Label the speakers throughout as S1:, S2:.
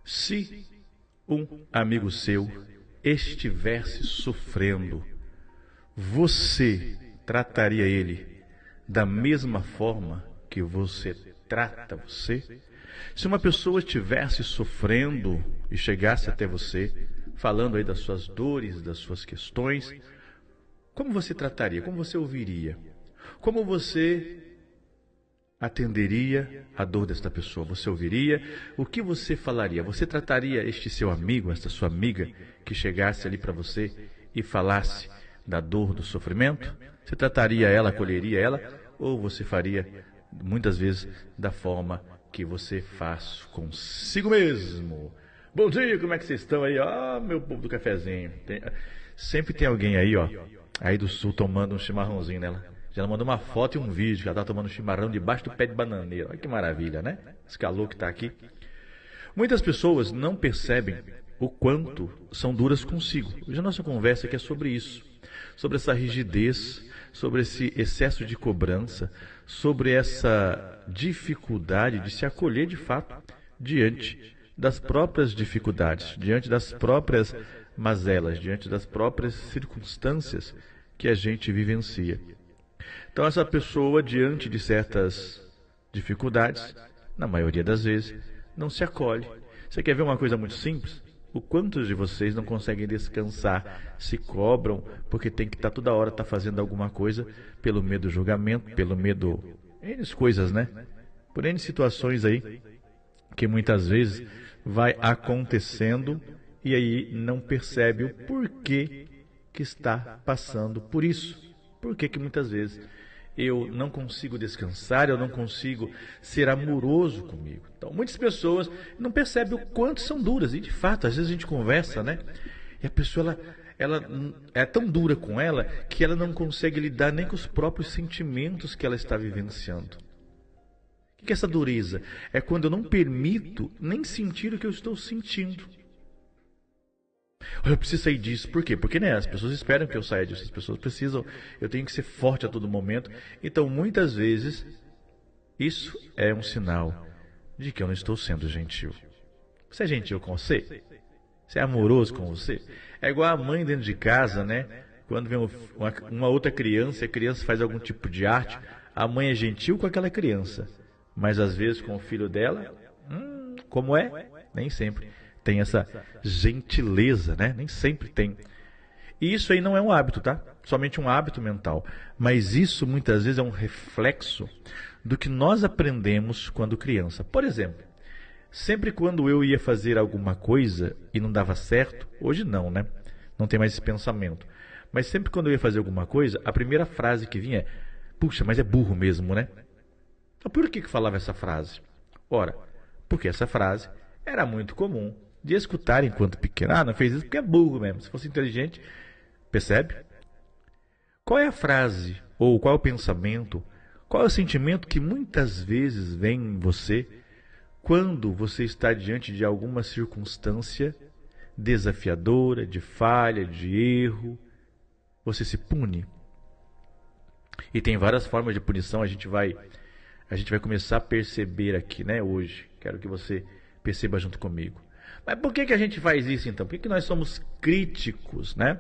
S1: Se um amigo seu estivesse sofrendo, você trataria ele da mesma forma que você trata você? Se uma pessoa estivesse sofrendo e chegasse até você, falando aí das suas dores, das suas questões, como você trataria? Como você ouviria? Como você atenderia a dor desta pessoa? Você ouviria? O que você falaria? Você trataria este seu amigo, esta sua amiga, que chegasse ali para você e falasse da dor, do sofrimento? Você trataria ela, acolheria ela? Ou você faria, muitas vezes, da forma que você faz consigo mesmo? Bom dia, como é que vocês estão aí? Meu povo do cafezinho. Sempre tem alguém aí, aí do sul tomando um chimarrãozinho nela. Já ela mandou uma foto e um vídeo que ela está tomando um chimarrão debaixo do pé de bananeira. Olha que maravilha, né? Esse calor que está aqui. Muitas pessoas não percebem o quanto são duras consigo. Hoje a nossa conversa aqui é sobre isso. Sobre essa rigidez, sobre esse excesso de cobrança, sobre essa dificuldade de se acolher de fato diante das próprias dificuldades, diante das próprias mazelas, diante das próprias circunstâncias que a gente vivencia. Então essa pessoa, diante de certas dificuldades, na maioria das vezes, não se acolhe. Você quer ver uma coisa muito simples? O quantos de vocês não conseguem descansar, se cobram, porque tem que estar toda hora fazendo alguma coisa, pelo medo do julgamento, pelo medo, N coisas, né? Por N situações aí, que muitas vezes vai acontecendo e aí não percebe o porquê que está passando por isso. Por que muitas vezes eu não consigo descansar, eu não consigo ser amoroso comigo? Então, muitas pessoas não percebem o quanto são duras. E, de fato, às vezes a gente conversa, né? E a pessoa, ela é tão dura com ela que ela não consegue lidar nem com os próprios sentimentos que ela está vivenciando. O que é essa dureza? É quando eu não permito nem sentir o que eu estou sentindo. Eu preciso sair disso. Por quê? Porque as pessoas esperam que eu saia disso. As pessoas precisam. Eu tenho que ser forte a todo momento. Então, muitas vezes, isso é um sinal de que eu não estou sendo gentil. Você é gentil com você? Você é amoroso com você? É igual a mãe dentro de casa, né? Quando vem uma outra criança, e a criança faz algum tipo de arte, a mãe é gentil com aquela criança. Mas, às vezes, com o filho dela, como é? Nem sempre tem essa gentileza, né? Nem sempre tem. E isso aí não é um hábito, tá? Somente um hábito mental. Mas isso muitas vezes é um reflexo do que nós aprendemos quando criança. Por exemplo, sempre quando eu ia fazer alguma coisa e não dava certo, hoje não, né? Não tem mais esse pensamento. Mas sempre quando eu ia fazer alguma coisa, a primeira frase que vinha é: puxa, mas é burro mesmo, né? Então, por que falava essa frase? Ora, porque essa frase era muito comum de escutar enquanto pequeno. Não fez isso porque é burro mesmo. Se fosse inteligente, percebe? Qual é a frase, ou qual é o pensamento, qual é o sentimento que muitas vezes vem em você quando você está diante de alguma circunstância desafiadora, de falha, de erro? Você se pune? E tem várias formas de punição, a gente vai começar a perceber aqui, né, hoje. Quero que você perceba junto comigo. Mas por que a gente faz isso então? Por que nós somos críticos, né?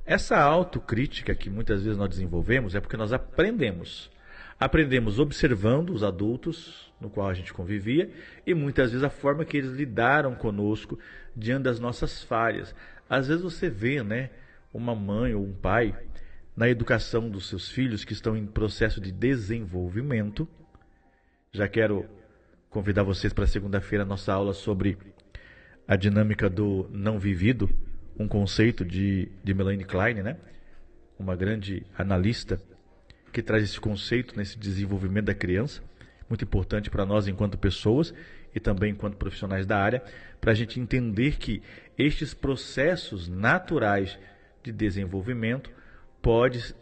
S1: Essa autocrítica que muitas vezes nós desenvolvemos é porque nós aprendemos. Aprendemos observando os adultos no qual a gente convivia e muitas vezes a forma que eles lidaram conosco diante das nossas falhas. Às vezes você vê, né, uma mãe ou um pai na educação dos seus filhos que estão em processo de desenvolvimento. Já quero convidar vocês para segunda-feira a nossa aula sobre a dinâmica do não vivido, um conceito de Melanie Klein, né? Uma grande analista que traz esse conceito nesse desenvolvimento da criança, muito importante para nós enquanto pessoas e também enquanto profissionais da área, para a gente entender que estes processos naturais de desenvolvimento pode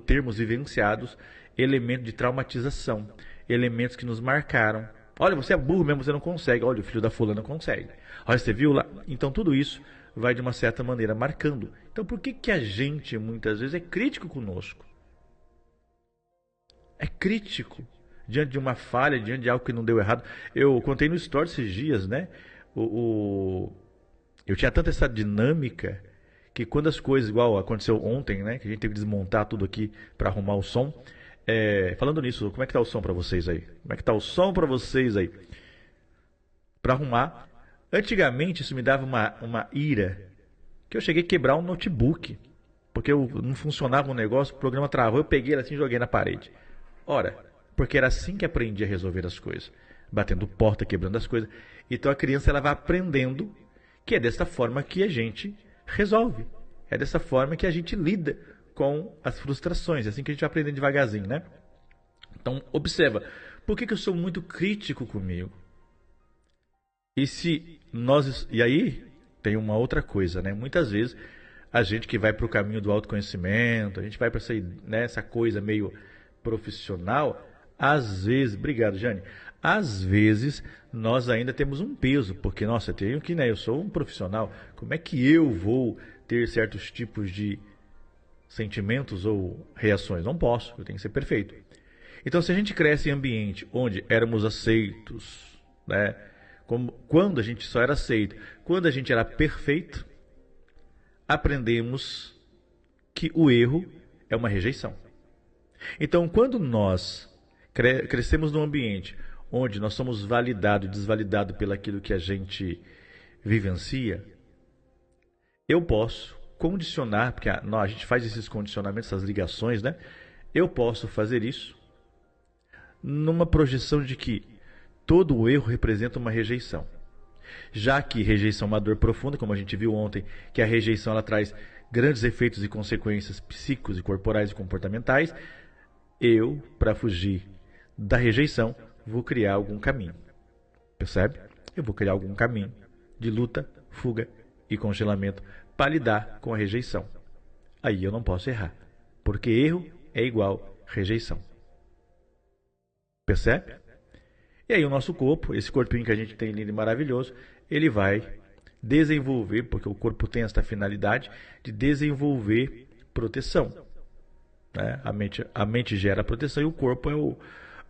S1: termos vivenciados elementos de traumatização, elementos que nos marcaram. Olha, você é burro mesmo, você não consegue. Olha, o filho da fulana consegue. Olha, você viu lá? Então tudo isso vai de uma certa maneira marcando. Então por que a gente muitas vezes é crítico conosco? É crítico diante de uma falha, diante de algo que não deu errado. Eu contei no story esses dias, né? eu tinha tanta essa dinâmica que quando as coisas, igual aconteceu ontem, né, que a gente teve que desmontar tudo aqui para arrumar o som. Falando nisso, como é que tá o som para vocês aí? Como é que tá o som para vocês aí? Para arrumar. Antigamente isso me dava uma ira, que eu cheguei a quebrar um notebook, porque não funcionava um negócio, o programa travou, eu peguei ele assim e joguei na parede. Ora, porque era assim que aprendi a resolver as coisas, batendo porta, quebrando as coisas. Então a criança ela vai aprendendo que é dessa forma que a gente resolve, é dessa forma que a gente lida com as frustrações, é assim que a gente vai aprendendo devagarzinho, né? Então observa, por que eu sou muito crítico comigo? E aí tem uma outra coisa, né? Muitas vezes a gente que vai para o caminho do autoconhecimento, a gente vai para essa coisa meio profissional, às vezes, obrigado, Jane, às vezes nós ainda temos um peso, porque, nossa, eu sou um profissional, como é que eu vou ter certos tipos de sentimentos ou reações? Não posso, eu tenho que ser perfeito. Então, se a gente cresce em ambiente onde éramos aceitos, né? Quando a gente só era aceito, quando a gente era perfeito, aprendemos que o erro é uma rejeição. Então, quando nós crescemos num ambiente onde nós somos validados e desvalidados pelaquilo que a gente vivencia, eu posso condicionar, porque a gente faz esses condicionamentos, essas ligações, né? Eu posso fazer isso numa projeção de que todo o erro representa uma rejeição. Já que rejeição é uma dor profunda, como a gente viu ontem, que a rejeição ela traz grandes efeitos e consequências psíquicos e corporais e comportamentais, eu, para fugir da rejeição, vou criar algum caminho. Percebe? Eu vou criar algum caminho de luta, fuga e congelamento para lidar com a rejeição. Aí eu não posso errar, porque erro é igual rejeição. Percebe? E aí o nosso corpo, esse corpinho que a gente tem lindo e maravilhoso, ele vai desenvolver, porque o corpo tem essa finalidade de desenvolver proteção. Né? A mente gera proteção e o corpo é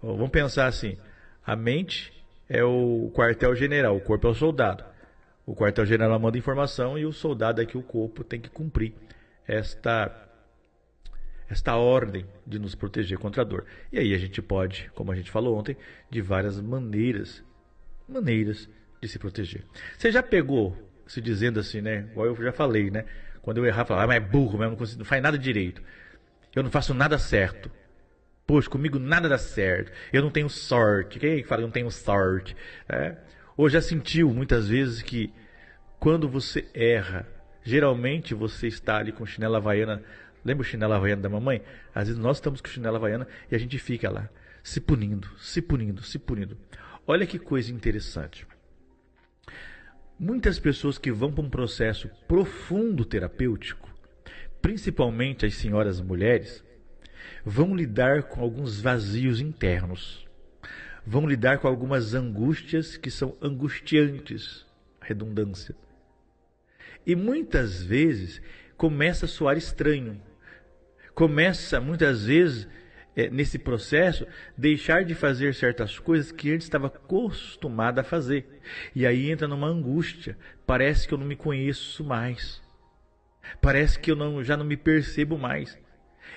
S1: vamos pensar assim, a mente é o quartel-general, o corpo é o soldado. O quartel-general manda informação e o soldado é que o corpo tem que cumprir esta ordem de nos proteger contra a dor. E aí a gente pode, como a gente falou ontem, de várias maneiras de se proteger. Você já pegou, se dizendo assim, né? Igual eu já falei, né? Quando eu errar, falar, mas é burro mesmo, não faz nada direito. Eu não faço nada certo. Poxa, comigo nada dá certo. Eu não tenho sorte. Quem é que fala que eu não tenho sorte? Ou já sentiu muitas vezes que quando você erra, geralmente você está ali com chinela havaiana. Lembra o chinelo havaiano da mamãe? Às vezes nós estamos com chinelo havaiana e a gente fica lá, se punindo. Olha que coisa interessante. Muitas pessoas que vão para um processo profundo terapêutico, principalmente as senhoras mulheres, vão lidar com alguns vazios internos. Vão lidar com algumas angústias que são angustiantes. Redundância. E muitas vezes começa a soar estranho. Começa, muitas vezes, nesse processo, deixar de fazer certas coisas que antes estava acostumada a fazer. E aí entra numa angústia. Parece que eu não me conheço mais. Parece que eu já não me percebo mais.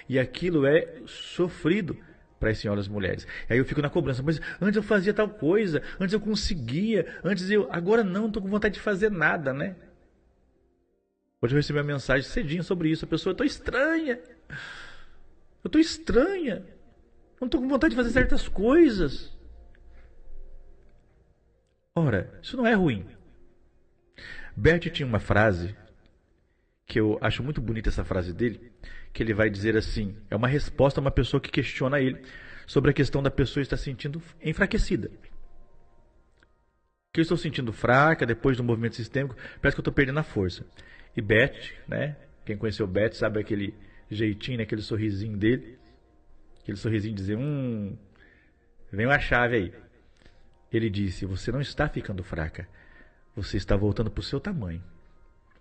S1: E aquilo é sofrido para as senhoras mulheres. Aí eu fico na cobrança. Mas antes eu fazia tal coisa, antes eu conseguia, agora não estou com vontade de fazer nada, né? Hoje eu recebi uma mensagem cedinho sobre isso. A pessoa, eu estou estranha. Não estou com vontade de fazer certas coisas. Ora, isso não é ruim. Bert tinha uma frase, que eu acho muito bonita essa frase dele, que ele vai dizer assim, é uma resposta a uma pessoa que questiona ele sobre a questão da pessoa estar sentindo enfraquecida. Que eu estou sentindo fraca depois do movimento sistêmico, parece que eu estou perdendo a força. E Bert, né? Quem conheceu Bert sabe aquele jeitinho, né? Aquele sorrisinho dele. Aquele sorrisinho de dizer, vem uma chave aí. Ele disse, você não está ficando fraca. Você está voltando para o seu tamanho.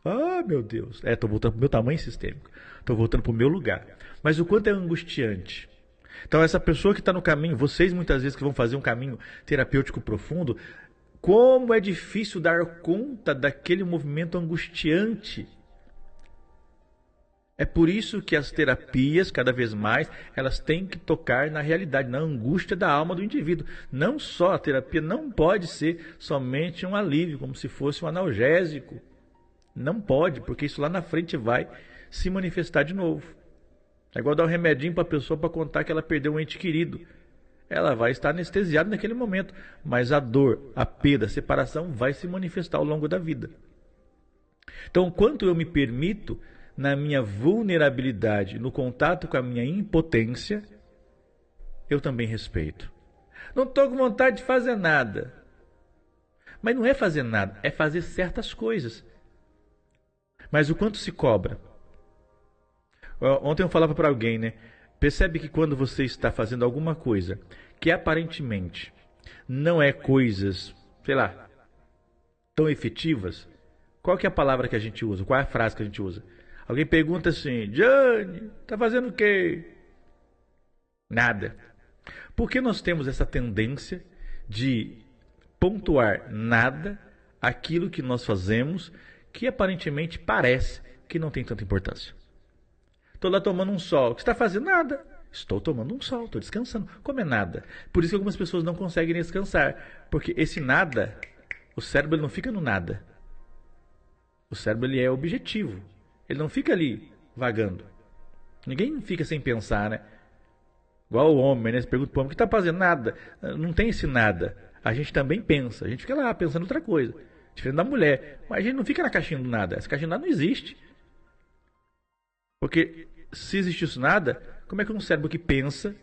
S1: Ah, meu Deus. Estou voltando para o meu tamanho sistêmico. Estou voltando para o meu lugar. Mas o quanto é angustiante. Então essa pessoa que está no caminho, vocês muitas vezes que vão fazer um caminho terapêutico profundo, Como é difícil dar conta daquele movimento angustiante. É por isso que as terapias, cada vez mais, elas têm que tocar na realidade, na angústia da alma do indivíduo. Não só a terapia não pode ser somente um alívio, como se fosse um analgésico. Não pode, porque isso lá na frente vai se manifestar de novo. É igual dar um remedinho para a pessoa para contar que ela perdeu um ente querido. Ela vai estar anestesiada naquele momento, mas a dor, a perda, a separação vai se manifestar ao longo da vida. Então, quanto eu me permito, na minha vulnerabilidade, no contato com a minha impotência, eu também respeito. Não estou com vontade de fazer nada. Mas não é fazer nada, é fazer certas coisas. Mas o quanto se cobra? Ontem eu falava para alguém, né? Percebe que quando você está fazendo alguma coisa que aparentemente não é coisas, sei lá, tão efetivas, qual que é a palavra que a gente usa? Qual é a frase que a gente usa? Alguém pergunta assim, Jane, tá fazendo o quê? Nada. Por que nós temos essa tendência de pontuar nada aquilo que nós fazemos que aparentemente parece que não tem tanta importância? Estou lá tomando um sol. O que você está fazendo? Nada. Estou tomando um sol, estou descansando. Como é nada? Por isso que algumas pessoas não conseguem descansar. Porque esse nada, o cérebro ele não fica no nada. O cérebro ele é objetivo. Ele não fica ali vagando. Ninguém fica sem pensar, né? Igual o homem, né? Você pergunta para o homem, o que está fazendo? Nada. Não tem esse nada. A gente também pensa. A gente fica lá pensando outra coisa. Diferente da mulher. Mas a gente não fica na caixinha do nada. Essa caixinha do nada não existe. Porque se existisse nada, como é que um cérebro que pensa,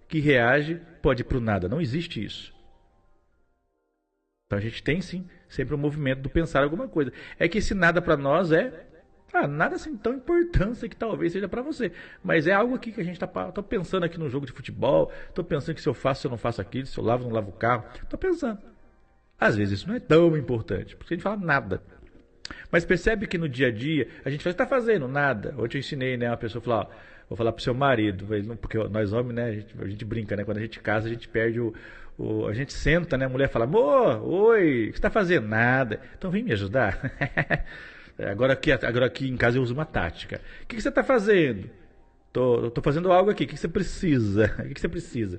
S1: que reage, pode ir para o nada? Não existe isso. Então a gente tem sim, sempre o movimento do pensar alguma coisa. É que esse nada para nós é nada assim tão importância que talvez seja para você. Mas é algo aqui que a gente está pensando aqui no jogo de futebol, estou pensando que se eu faço, se eu não faço aquilo, se eu lavo, não lavo o carro. Estou pensando. Às vezes isso não é tão importante, porque a gente fala nada. Mas percebe que no dia a dia, a gente fala, está fazendo nada. Hoje eu ensinei, né? Uma pessoa falou, vou falar pro seu marido, porque nós homens, né? A gente brinca, né? Quando a gente casa, a gente perde a gente senta, né? A mulher fala, amor, oi, o que você está fazendo? Nada. Então vem me ajudar. Agora aqui em casa eu uso uma tática. O que você está fazendo? Tô fazendo algo aqui. O que você precisa? O que você precisa?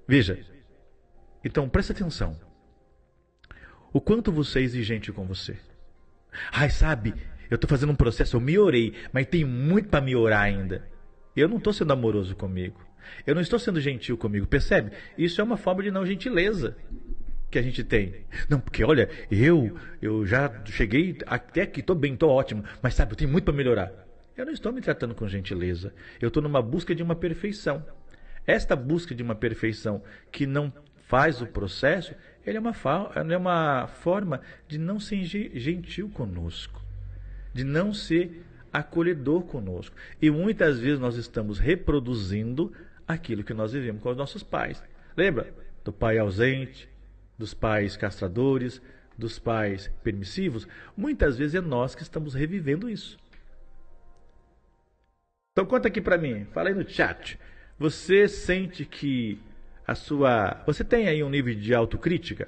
S1: Veja. Então, presta atenção. O quanto você é exigente com você. Ai, sabe, eu estou fazendo um processo, eu melhorei, mas tem muito para melhorar ainda. Eu não estou sendo amoroso comigo. Eu não estou sendo gentil comigo, percebe? Isso é uma forma de não gentileza que a gente tem. Não, porque olha, eu já cheguei até aqui, estou bem, estou ótimo, mas sabe, eu tenho muito para melhorar. Eu não estou me tratando com gentileza. Eu estou numa busca de uma perfeição. Esta busca de uma perfeição que não faz o processo, ele é uma forma de não ser gentil conosco, de não ser acolhedor conosco. E muitas vezes nós estamos reproduzindo aquilo que nós vivemos com os nossos pais. Lembra do pai ausente, dos pais castradores, dos pais permissivos? Muitas vezes é nós que estamos revivendo isso. Então conta aqui para mim, fala aí no chat. Você sente que você tem aí um nível de autocrítica?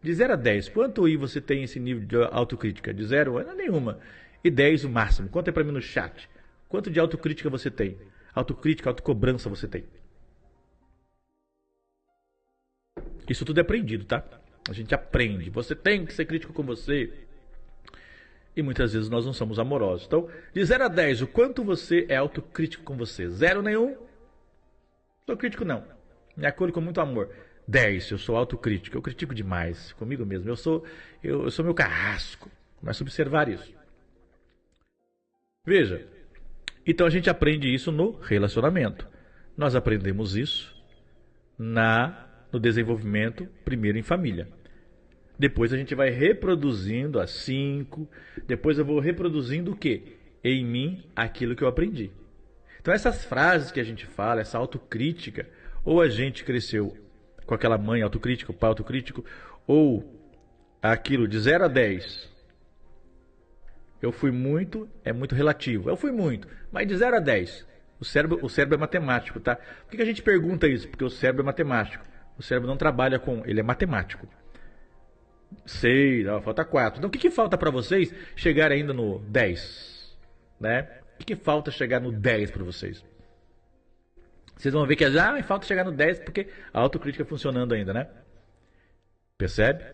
S1: De 0 a 10, quanto aí você tem esse nível de autocrítica? De 0 a nenhuma. E 10 o máximo. Conta aí pra mim no chat. Quanto de autocrítica você tem? Autocrítica, autocobrança você tem? Isso tudo é aprendido, tá? A gente aprende. Você tem que ser crítico com você. E muitas vezes nós não somos amorosos. Então, de 0 a 10, o quanto você é autocrítico com você? 0 nenhum? Sou crítico não. Me acolho com muito amor. 10, eu sou autocrítico. Eu critico demais comigo mesmo. Eu sou meu carrasco. Começa a observar isso. Veja. Então a gente aprende isso no relacionamento. Nós aprendemos isso no desenvolvimento primeiro em família. Depois a gente vai reproduzindo a 5. Depois eu vou reproduzindo o quê? Em mim aquilo que eu aprendi. Então essas frases que a gente fala, essa autocrítica, ou a gente cresceu com aquela mãe autocrítica, o pai autocrítico, ou aquilo de 0 a 10. Eu fui muito, é muito relativo. Eu fui muito, mas de 0 a 10. O cérebro é matemático, tá? Por que a gente pergunta isso? Porque o cérebro é matemático. O cérebro não trabalha ele é matemático. 6, falta 4. Então o que falta para vocês chegar ainda no 10? Né? O que falta chegar no 10 para vocês? Vocês vão ver que falta chegar no 10 porque a autocrítica funcionando ainda, né? Percebe?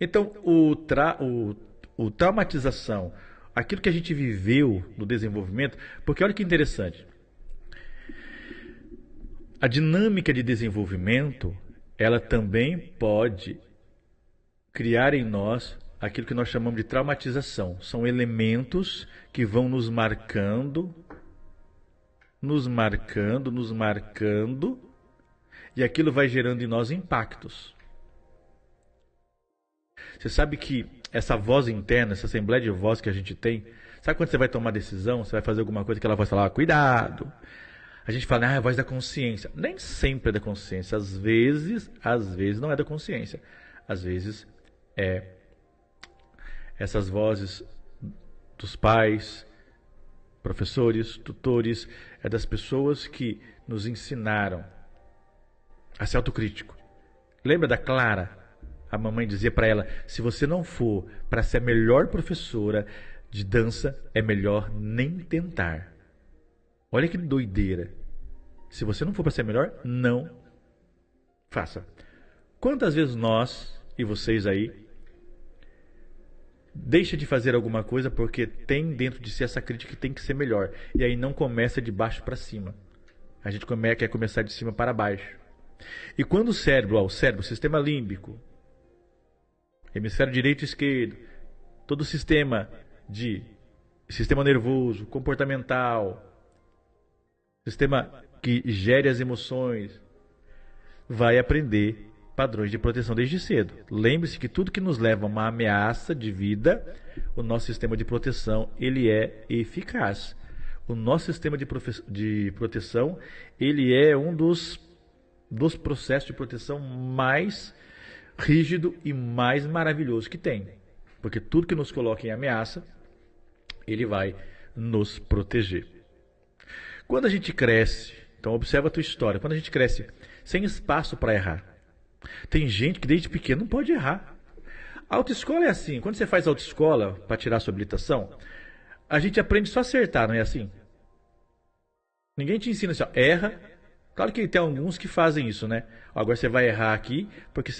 S1: Então, o traumatização, aquilo que a gente viveu no desenvolvimento, porque olha que interessante. A dinâmica de desenvolvimento, ela também pode criar em nós aquilo que nós chamamos de traumatização. São elementos que vão nos marcando, e aquilo vai gerando em nós impactos. Você sabe que essa voz interna, essa assembleia de voz que a gente tem, sabe quando você vai tomar decisão, você vai fazer alguma coisa que ela vai falar, cuidado. A gente fala, é a voz da consciência. Nem sempre é da consciência. Às vezes não é da consciência. Às vezes é essas vozes dos pais, professores, tutores, é das pessoas que nos ensinaram a ser autocrítico. Lembra da Clara? A mamãe dizia para ela, se você não for para ser a melhor professora de dança, é melhor nem tentar. Olha que doideira. Se você não for para ser melhor, não faça. Quantas vezes nós e vocês aí deixa de fazer alguma coisa porque tem dentro de si essa crítica que tem que ser melhor. E aí não começa de baixo para cima. A gente quer começar de cima para baixo. E quando o cérebro, sistema límbico, hemisfério direito e esquerdo, todo o sistema nervoso, comportamental, sistema que gere as emoções, vai aprender padrões de proteção desde cedo. Lembre-se que tudo que nos leva a uma ameaça de vida, o nosso sistema de proteção, ele é eficaz. O nosso sistema de proteção, ele é um dos processos de proteção mais rígido e mais maravilhoso que tem. Porque tudo que nos coloca em ameaça, ele vai nos proteger. Quando a gente cresce, então observa a tua história, quando a gente cresce sem espaço para errar, tem gente que desde pequeno não pode errar. A autoescola é assim, quando você faz autoescola para tirar a sua habilitação, a gente aprende só a acertar, não é assim? Ninguém te ensina assim, ó, erra. Claro que tem alguns que fazem isso, né? Agora você vai errar aqui, porque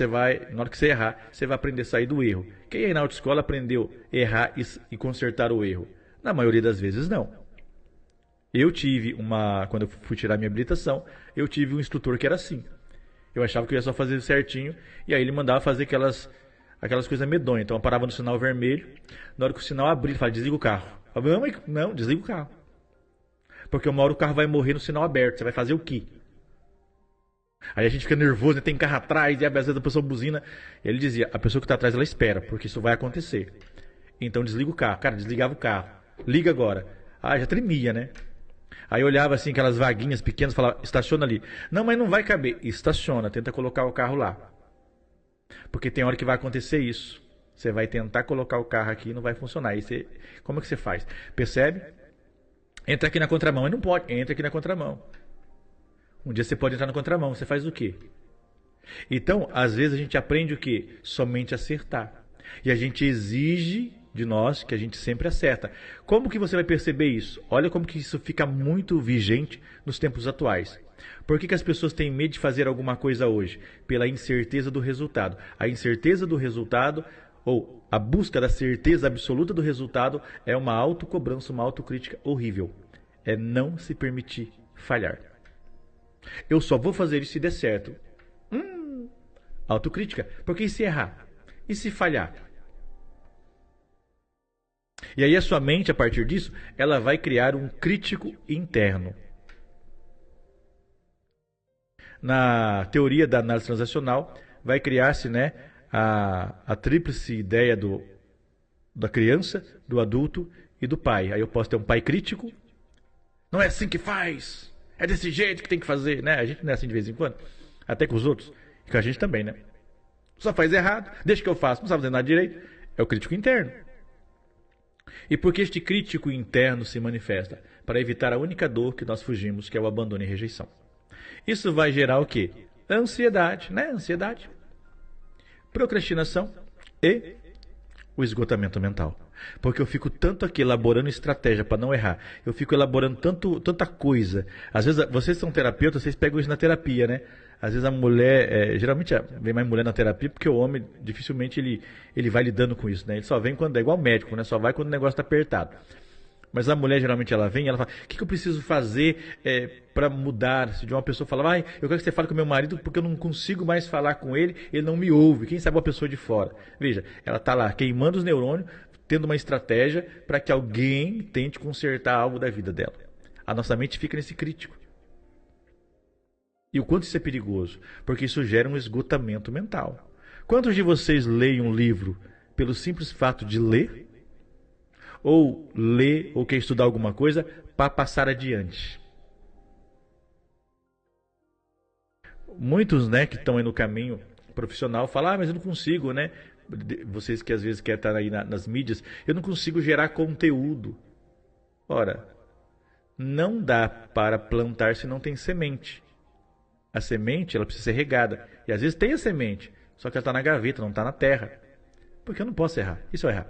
S1: na hora que você errar, você vai aprender a sair do erro. Quem aí na autoescola aprendeu a errar e consertar o erro? Na maioria das vezes não. Eu tive quando eu fui tirar minha habilitação, eu tive um instrutor que era assim. Eu achava que eu ia só fazer certinho, e aí ele mandava fazer aquelas coisas medonhas. Então eu parava no sinal vermelho, na hora que o sinal abria, ele falava, desliga o carro. Eu falava, não, desliga o carro. Porque uma hora o carro vai morrer no sinal aberto, você vai fazer o quê? Aí a gente fica nervoso, né? Tem carro atrás, e às vezes a pessoa buzina. Ele dizia, a pessoa que está atrás, ela espera, porque isso vai acontecer. Então desliga o carro. Cara, desligava o carro. Liga agora. Já tremia, né? Aí eu olhava assim, aquelas vaguinhas pequenas, falava, estaciona ali. Não, mas não vai caber. Estaciona, tenta colocar o carro lá. Porque tem hora que vai acontecer isso. Você vai tentar colocar o carro aqui e não vai funcionar. Aí como é que você faz? Percebe? Entra aqui na contramão. Mas não pode. Entra aqui na contramão. Um dia você pode entrar na contramão. Você faz o quê? Então, às vezes a gente aprende o quê? Somente acertar. E a gente exige de nós que a gente sempre acerta. Como que você vai perceber isso? Olha como que isso fica muito vigente nos tempos atuais. Por que as pessoas têm medo de fazer alguma coisa hoje? Pela incerteza do resultado. A incerteza do resultado, ou a busca da certeza absoluta do resultado, é uma autocobrança, uma autocrítica horrível. É não se permitir falhar. Eu só vou fazer isso se der certo. Autocrítica. Porque e se errar? E se falhar? E aí a sua mente, a partir disso, ela vai criar um crítico interno. Na teoria da análise transacional, vai criar-se, né, a tríplice ideia da criança, do adulto e do pai. Aí eu posso ter um pai crítico. Não é assim que faz. É desse jeito que tem que fazer, né? A gente não é assim de vez em quando. Até com os outros. E com a gente também, né? Só faz errado. Deixa que eu faço. Não sabe fazer nada direito. É o crítico interno. E por que este crítico interno se manifesta? Para evitar a única dor que nós fugimos, que é o abandono e rejeição. Isso vai gerar o quê? Ansiedade, né? Ansiedade. Procrastinação. e o esgotamento mental. Porque eu fico tanto aqui elaborando estratégia para não errar. Eu fico elaborando tanta coisa. Às vezes, vocês são terapeutas, vocês pegam isso na terapia, né? Às vezes a mulher, geralmente vem mais mulher na terapia, porque o homem dificilmente ele vai lidando com isso, né? Ele só vem quando é igual médico, né? Só vai quando o negócio está apertado. Mas a mulher geralmente ela vem e ela fala: o que eu preciso fazer para mudar? Se de uma pessoa fala: eu quero que você fale com meu marido porque eu não consigo mais falar com ele, ele não me ouve. Quem sabe uma pessoa de fora. Veja, ela está lá queimando os neurônios, tendo uma estratégia para que alguém tente consertar algo da vida dela. A nossa mente fica nesse crítico. E o quanto isso é perigoso? Porque isso gera um esgotamento mental. Quantos de vocês leem um livro pelo simples fato de ler? Ou ler ou quer estudar alguma coisa para passar adiante? Muitos, né, que estão aí no caminho profissional falam: mas eu não consigo, né? Vocês que às vezes querem estar aí nas mídias, eu não consigo gerar conteúdo. Ora, não dá para plantar se não tem semente. A semente, ela precisa ser regada. E às vezes tem a semente, só que ela está na gaveta, não está na terra. Porque eu não posso errar. E se eu errar?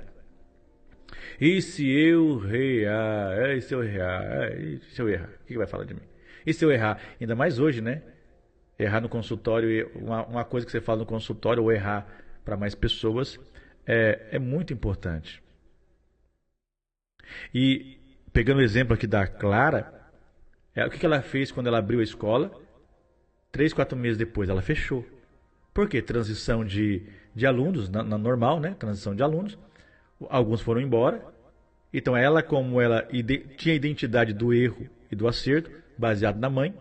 S1: E se eu errar? E se eu errar? E se eu errar? O que vai falar de mim? E se eu errar? Ainda mais hoje, né? Errar no consultório, uma coisa que você fala no consultório, ou errar para mais pessoas, é muito importante. E, pegando o exemplo aqui da Clara, o que ela fez quando ela abriu a escola? 3, 4 meses depois ela fechou. Por quê? Transição de alunos, na normal, né? Transição de alunos. Alguns foram embora. Então ela, como ela tinha a identidade do erro e do acerto, baseado na mãe,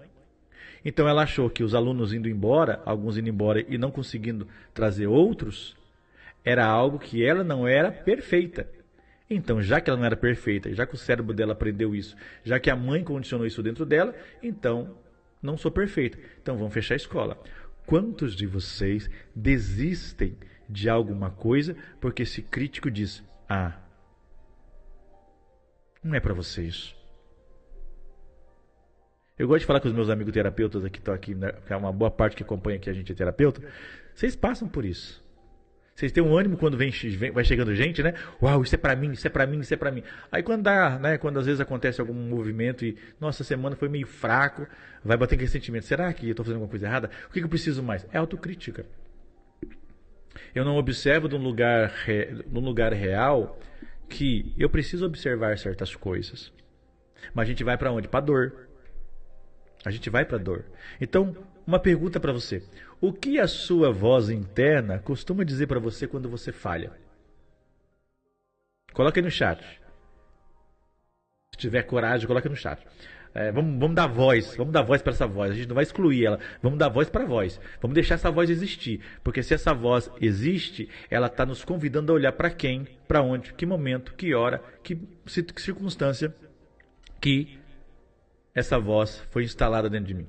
S1: então ela achou que os alunos indo embora, alguns indo embora e não conseguindo trazer outros, era algo que ela não era perfeita. Então, já que ela não era perfeita, já que o cérebro dela aprendeu isso, já que a mãe condicionou isso dentro dela, então não sou perfeita. Então vamos fechar a escola. Quantos de vocês desistem de alguma coisa porque esse crítico diz: não é para você isso? Eu gosto de falar com os meus amigos terapeutas aqui, estão aqui, né, que é uma boa parte que acompanha aqui a gente é terapeuta. Vocês passam por isso. Vocês têm um ânimo quando vai chegando gente, né? Uau, isso é pra mim, isso é pra mim, isso é pra mim. Aí quando dá, né? Quando às vezes acontece algum movimento e, nossa, a semana foi meio fraco, vai bater aquele sentimento. Será que eu estou fazendo alguma coisa errada? O que eu preciso mais? É autocrítica. Eu não observo num lugar real que eu preciso observar certas coisas. Mas a gente vai pra onde? Pra dor. A gente vai pra dor. Então, uma pergunta para você. O que a sua voz interna costuma dizer para você quando você falha? Coloque aí no chat. Se tiver coragem, coloque no chat. Vamos dar voz para essa voz. A gente não vai excluir ela. Vamos dar voz para a voz. Vamos deixar essa voz existir. Porque se essa voz existe, ela está nos convidando a olhar para quem, para onde, que momento, que hora, que circunstância que essa voz foi instalada dentro de mim.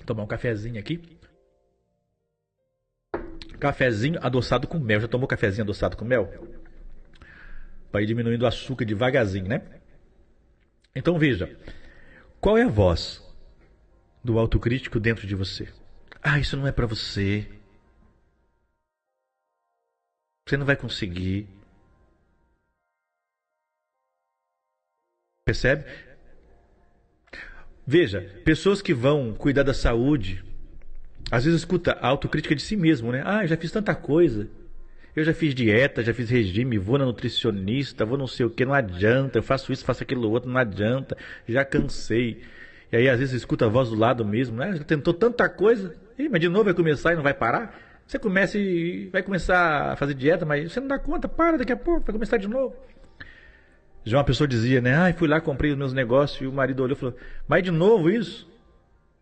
S1: Tomar um cafezinho aqui. Cafezinho adoçado com mel. Já tomou cafezinho adoçado com mel? Para ir diminuindo o açúcar devagarzinho, né? Então veja. Qual é a voz do autocrítico dentro de você? Isso não é para você. Você não vai conseguir. Percebe? Veja, pessoas que vão cuidar da saúde, às vezes escuta a autocrítica de si mesmo, né? Eu já fiz tanta coisa. Eu já fiz dieta, já fiz regime, vou na nutricionista, vou não sei o que, não adianta. Eu faço isso, faço aquilo outro, não adianta. Já cansei. E aí às vezes escuta a voz do lado mesmo, né? Já tentou tanta coisa, mas de novo vai começar e não vai parar. Você começa e vai começar a fazer dieta, mas você não dá conta, para daqui a pouco, vai começar de novo. Já uma pessoa dizia, né? Fui lá, comprei os meus negócios e o marido olhou e falou: mas de novo isso?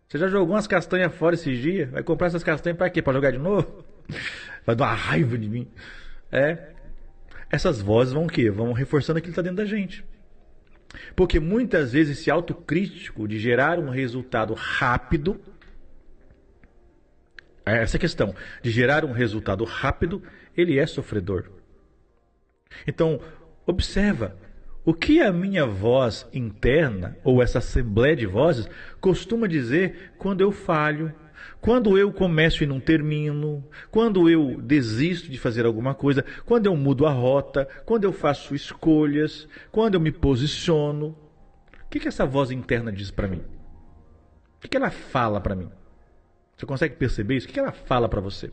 S1: Você já jogou umas castanhas fora esses dias? Vai comprar essas castanhas pra quê? Pra jogar de novo? Vai dar uma raiva de mim. Essas vozes vão o quê? Vão reforçando aquilo que está dentro da gente. Porque muitas vezes esse autocrítico de gerar um resultado rápido, essa questão de gerar um resultado rápido, ele é sofredor. Então, observa. O que a minha voz interna, ou essa assembleia de vozes, costuma dizer quando eu falho, quando eu começo e não termino, quando eu desisto de fazer alguma coisa, quando eu mudo a rota, quando eu faço escolhas, quando eu me posiciono. O que essa voz interna diz para mim? O que ela fala para mim? Você consegue perceber isso? O que ela fala para você?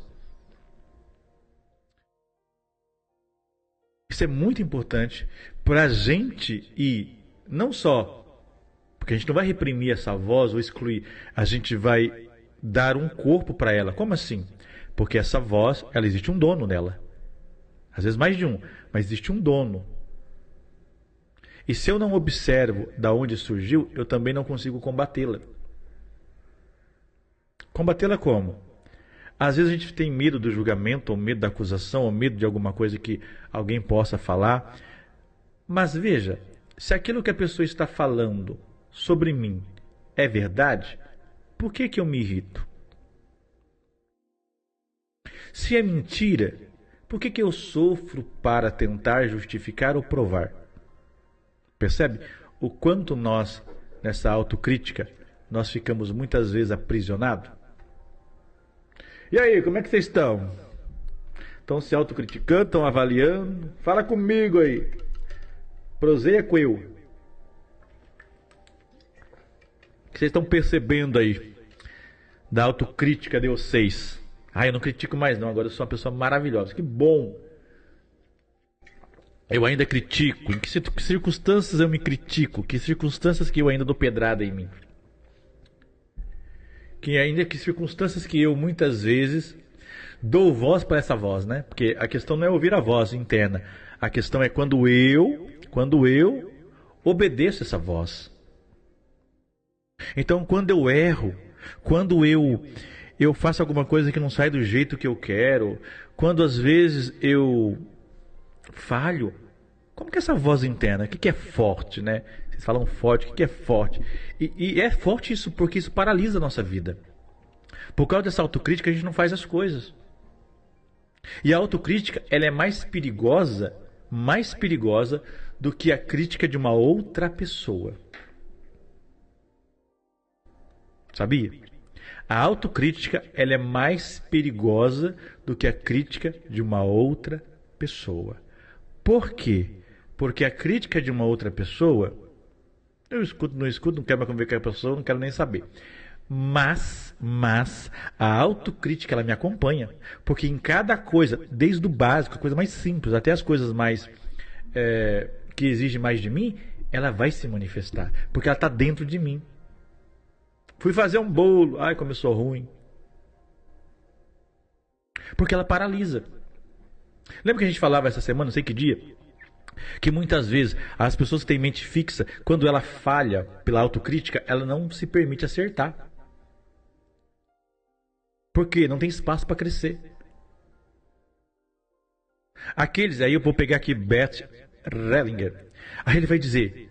S1: Isso é muito importante para a gente e não só, porque a gente não vai reprimir essa voz ou excluir, a gente vai dar um corpo para ela. Como assim? Porque essa voz, ela existe um dono nela. Às vezes mais de um, mas existe um dono. E se eu não observo da onde surgiu, eu também não consigo combatê-la. Combatê-la como? Às vezes a gente tem medo do julgamento, ou medo da acusação, ou medo de alguma coisa que alguém possa falar. Mas veja, se aquilo que a pessoa está falando sobre mim é verdade, por que eu me irrito? Se é mentira, por que eu sofro para tentar justificar ou provar? Percebe o quanto nós, nessa autocrítica, nós ficamos muitas vezes aprisionados? E aí, como é que vocês estão? Estão se autocriticando, estão avaliando? Fala comigo aí. Proseia com eu. O que vocês estão percebendo aí da autocrítica de vocês? Eu não critico mais não, agora eu sou uma pessoa maravilhosa. Que bom! Eu ainda critico. Em que circunstâncias eu me critico? Que circunstâncias que eu ainda dou pedrada em mim? Que circunstâncias que eu muitas vezes dou voz para essa voz, né? Porque a questão não é ouvir a voz interna. A questão é quando eu obedeço essa voz. Então, quando eu erro, quando eu faço alguma coisa que não sai do jeito que eu quero, quando às vezes eu falho, como que é essa voz interna? O que é forte, né? Vocês falam forte, o que é forte? E é forte isso porque isso paralisa a nossa vida. Por causa dessa autocrítica a gente não faz as coisas. E a autocrítica, ela é mais perigosa do que a crítica de uma outra pessoa. Sabia? A autocrítica, ela é mais perigosa do que a crítica de uma outra pessoa. Por quê? Porque a crítica de uma outra pessoa, eu escuto, não quero mais conviver com a pessoa, não quero nem saber. Mas a autocrítica, ela me acompanha. Porque em cada coisa, desde o básico, a coisa mais simples, até as coisas mais que exigem mais de mim, ela vai se manifestar. Porque ela está dentro de mim. Fui fazer um bolo, começou ruim. Porque ela paralisa. Lembra que a gente falava essa semana, não sei que dia, que muitas vezes as pessoas que têm mente fixa, quando ela falha pela autocrítica, ela não se permite acertar. Porque não tem espaço para crescer. Aí eu vou pegar aqui Bert Hellinger. Aí ele vai dizer,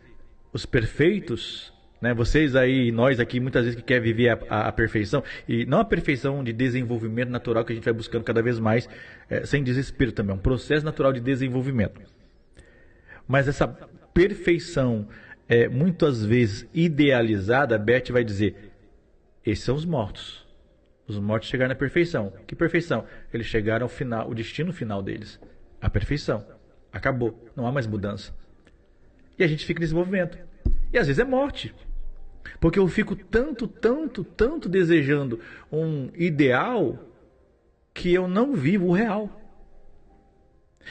S1: os perfeitos, né, vocês aí, nós aqui, muitas vezes que quer viver a perfeição, e não a perfeição de desenvolvimento natural que a gente vai buscando cada vez mais, sem desespero também, é um processo natural de desenvolvimento. Mas essa perfeição, muitas vezes idealizada, Bert vai dizer, esses são os mortos. Os mortos chegaram na perfeição. Que perfeição? Eles chegaram ao final, o destino final deles. A perfeição. Acabou. Não há mais mudança. E a gente fica nesse movimento. E às vezes é morte. Porque eu fico tanto desejando um ideal que eu não vivo o real.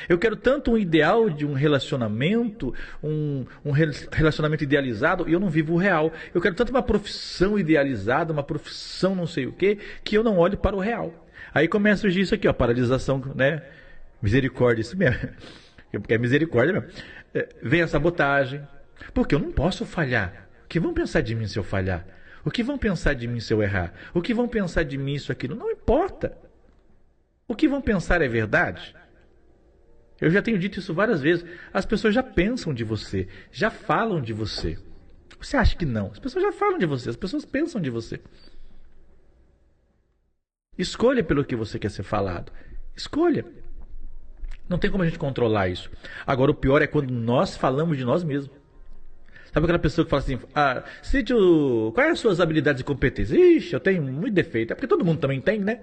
S1: Eu quero tanto um ideal de um relacionamento, um relacionamento idealizado, e eu não vivo o real. Eu quero tanto uma profissão idealizada, uma profissão não sei o quê, que eu não olho para o real. Aí começa a surgir isso aqui, paralisação, né? Misericórdia, isso mesmo. Porque é misericórdia mesmo. Vem a sabotagem. Porque eu não posso falhar. O que vão pensar de mim se eu falhar? O que vão pensar de mim se eu errar? O que vão pensar de mim isso, aquilo? Não importa. O que vão pensar é verdade? Eu já tenho dito isso várias vezes. As pessoas já pensam de você, já falam de você. Você acha que não? As pessoas já falam de você, as pessoas pensam de você. Escolha pelo que você quer ser falado. Escolha. Não tem como a gente controlar isso. Agora, o pior é quando nós falamos de nós mesmos. Sabe aquela pessoa que fala assim, Cíntia, quais as suas habilidades e competências? Ixi, eu tenho muito defeito. É porque todo mundo também tem, né?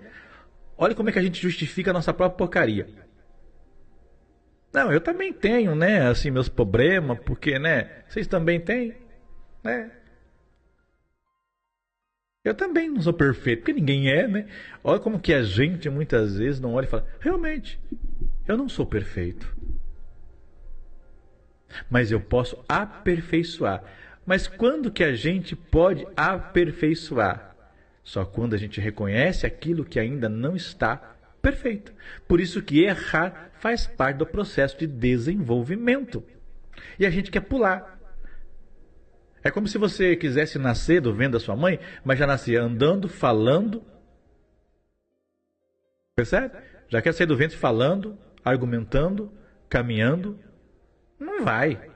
S1: Olha como é que a gente justifica a nossa própria porcaria. Não, eu também tenho, né, assim, meus problemas, porque, né, vocês também têm, né? Eu também não sou perfeito, porque ninguém é, né? Olha como que a gente muitas vezes não olha e fala, realmente, eu não sou perfeito. Mas eu posso aperfeiçoar. Mas quando que a gente pode aperfeiçoar? Só quando a gente reconhece aquilo que ainda não está perfeito. Por isso que errar faz parte do processo de desenvolvimento. E a gente quer pular. É como se você quisesse nascer do ventre da sua mãe, mas já nascia andando, falando. Percebe? Já quer sair do ventre falando, argumentando, caminhando. Não vai.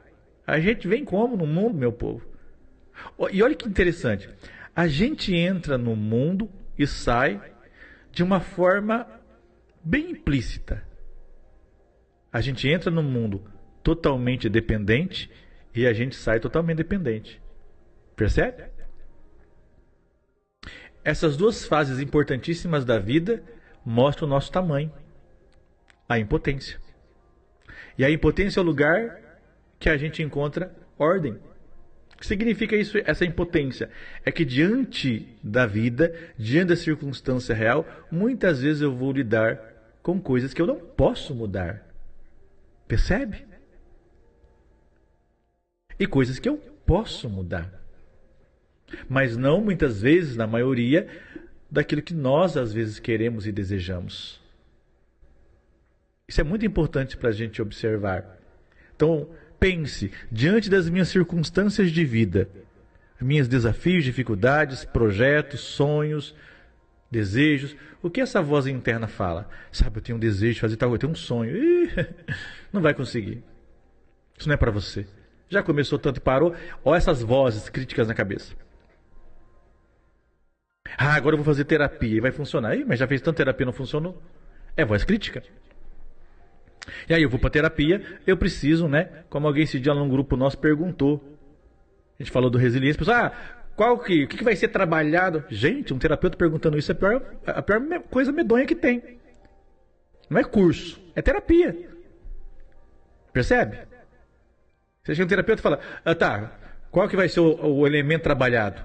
S1: A gente vem como no mundo, meu povo? E olha que interessante. A gente entra no mundo e sai de uma forma bem implícita. A gente entra no mundo totalmente dependente e a gente sai totalmente dependente. Percebe? Essas duas fases importantíssimas da vida mostram o nosso tamanho. A impotência. E a impotência é o lugar que a gente encontra ordem. O que significa isso, essa impotência? É que diante da vida, diante da circunstância real, muitas vezes eu vou lidar com coisas que eu não posso mudar. Percebe? E coisas que eu posso mudar. Mas não muitas vezes, na maioria, daquilo que nós às vezes queremos e desejamos. Isso é muito importante para a gente observar. Então, pense, diante das minhas circunstâncias de vida, minhas desafios, dificuldades, projetos, sonhos, desejos, o que essa voz interna fala? Sabe, eu tenho um desejo de fazer tal coisa, eu tenho um sonho. Ih, não vai conseguir. Isso não é para você. Já começou tanto e parou. Olha essas vozes críticas na cabeça. Agora eu vou fazer terapia e vai funcionar. Ih, mas já fez tanta terapia e não funcionou. É voz crítica. E aí eu vou para terapia, eu preciso, né? Como alguém esse dia num grupo nosso perguntou. A gente falou do resiliência, pessoal, o que vai ser trabalhado? Gente, um terapeuta perguntando isso é a pior coisa medonha que tem. Não é curso, é terapia. Percebe? Você chega um terapeuta e fala, qual que vai ser o elemento trabalhado?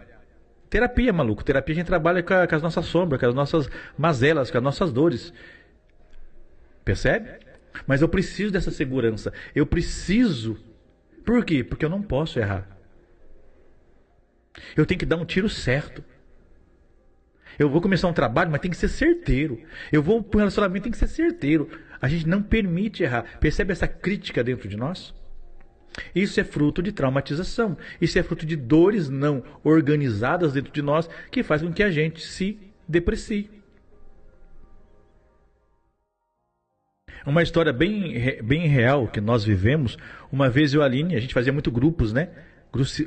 S1: Terapia, maluco. Terapia a gente trabalha com as nossas sombras, com as nossas mazelas, com as nossas dores. Percebe? Mas eu preciso dessa segurança. Eu preciso. Por quê? Porque eu não posso errar. Eu tenho que dar um tiro certo. Eu vou começar um trabalho, mas tem que ser certeiro. Eu vou para um relacionamento, tem que ser certeiro. A gente não permite errar. Percebe essa crítica dentro de nós? Isso é fruto de traumatização. Isso é fruto de dores não organizadas dentro de nós que faz com que a gente se deprecie. Uma história bem real que nós vivemos. Uma vez eu e a Aline, a gente fazia muito grupos, né?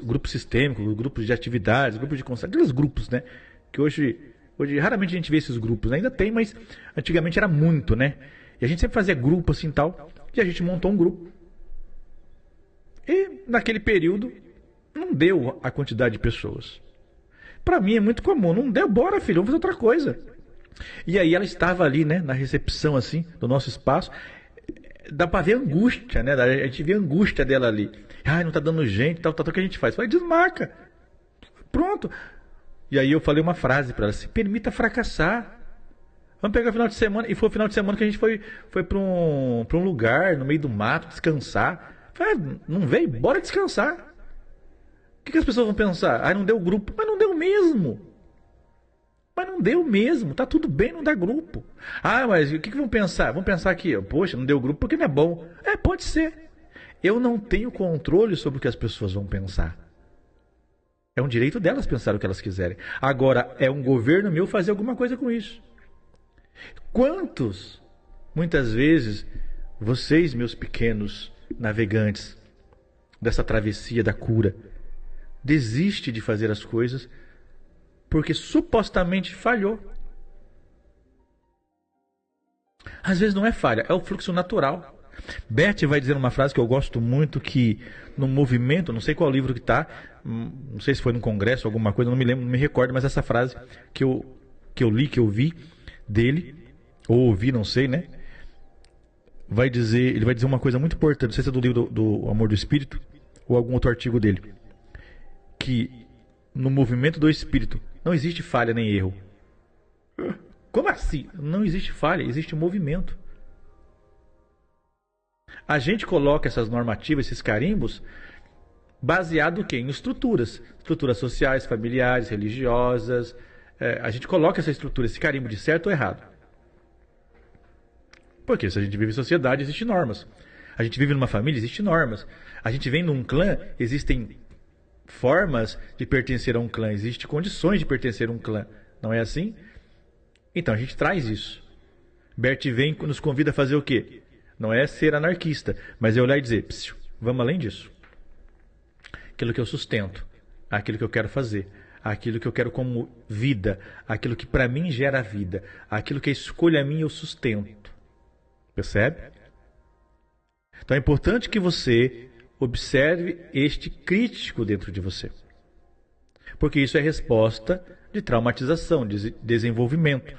S1: Grupo sistêmico, grupos de atividades, grupos de conselho, aqueles grupos, né? Que hoje raramente a gente vê esses grupos. Ainda tem, mas antigamente era muito, né? E a gente sempre fazia grupo assim e tal. E a gente montou um grupo. E naquele período não deu a quantidade de pessoas. Para mim é muito comum. Não deu, bora filho, vamos fazer outra coisa. E aí ela estava ali, né, na recepção assim do nosso espaço. Dá para ver a angústia, né? A gente vê a angústia dela ali. Ai, não tá dando gente, tal, o que a gente faz? Vai, desmarca. Pronto. E aí eu falei uma frase para ela: se permita fracassar. Vamos pegar o final de semana. E foi o final de semana que a gente foi para um lugar no meio do mato descansar. Falei, não veio? Bora descansar. O que as pessoas vão pensar? Ai, não deu grupo. Mas não deu mesmo. Mas não deu mesmo, tá tudo bem, não dá grupo. Mas o que vão pensar? Vão pensar que, poxa, não deu grupo porque não é bom. Pode ser. Eu não tenho controle sobre o que as pessoas vão pensar. É um direito delas pensar o que elas quiserem. Agora, é um governo meu fazer alguma coisa com isso. Quantos, muitas vezes, vocês, meus pequenos navegantes dessa travessia da cura, desiste de fazer as coisas porque supostamente falhou. Às vezes não é falha, é o fluxo natural. Bert vai dizer uma frase que eu gosto muito, que no movimento, não sei qual livro que está, não sei se foi num congresso, alguma coisa, não me lembro, não me recordo, mas essa frase que eu li, que eu vi dele, ou ouvi, não sei, né? Ele vai dizer uma coisa muito importante, não sei se é do livro do Amor do Espírito, ou algum outro artigo dele, que no movimento do Espírito não existe falha nem erro. Como assim? Não existe falha, existe movimento. A gente coloca essas normativas, esses carimbos, baseado em estruturas. Estruturas sociais, familiares, religiosas. A gente coloca essa estrutura, esse carimbo de certo ou errado. Porque se a gente vive em sociedade, existem normas. A gente vive numa família, existem normas. A gente vem num clã, existem formas de pertencer a um clã, existem condições de pertencer a um clã. Não é assim? Então a gente traz isso. Bert vem nos convida a fazer o quê? Não é ser anarquista, mas é olhar e dizer, vamos além disso. Aquilo que eu sustento, aquilo que eu quero fazer, aquilo que eu quero como vida, aquilo que para mim gera vida, aquilo que a escolha minha eu sustento. Percebe? Então é importante que você observe este crítico dentro de você. Porque isso é resposta de traumatização, de desenvolvimento.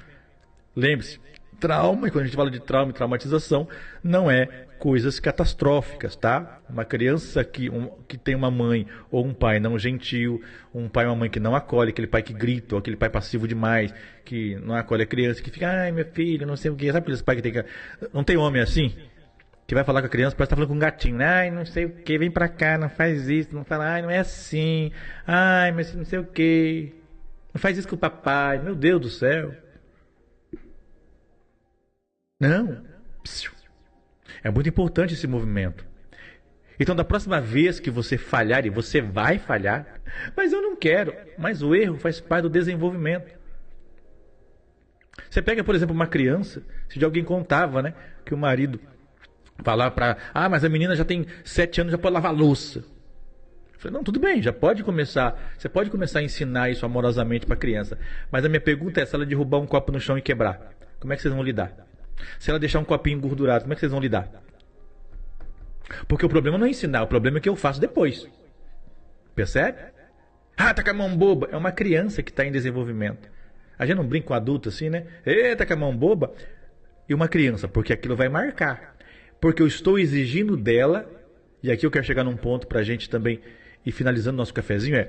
S1: Lembre-se, trauma, e quando a gente fala de trauma e traumatização, não é coisas catastróficas, tá? Uma criança que tem uma mãe ou um pai não gentil, um pai ou uma mãe que não acolhe, aquele pai que grita, ou aquele pai passivo demais, que não acolhe a criança, que fica, ai meu filho, não sei o que, sabe aqueles pais que tem que... Não tem homem assim? Que vai falar com a criança, parece que tá falando com um gatinho, né? Ai, não sei o que, vem pra cá, não faz isso, não fala, ai, não é assim, ai, mas não sei o que, não faz isso com o papai, meu Deus do céu. Não. É muito importante esse movimento. Então, da próxima vez que você falhar, e você vai falhar, mas eu não quero, mas o erro faz parte do desenvolvimento. Você pega, por exemplo, uma criança, se alguém contava, né, que o marido falava para, mas a menina já tem 7 anos, já pode lavar louça. Eu falei, não, tudo bem, já pode começar, você pode começar a ensinar isso amorosamente para a criança. Mas a minha pergunta é, se ela derrubar um copo no chão e quebrar, como é que vocês vão lidar? Se ela deixar um copinho engordurado, como é que vocês vão lidar? Porque o problema não é ensinar, o problema é o que eu faço depois. Percebe? Tá com a mão boba. É uma criança que está em desenvolvimento. A gente não brinca com adulto assim, né? Eita, com a mão boba. E uma criança, porque aquilo vai marcar. Porque eu estou exigindo dela, e aqui eu quero chegar num ponto para a gente também ir finalizando nosso cafezinho,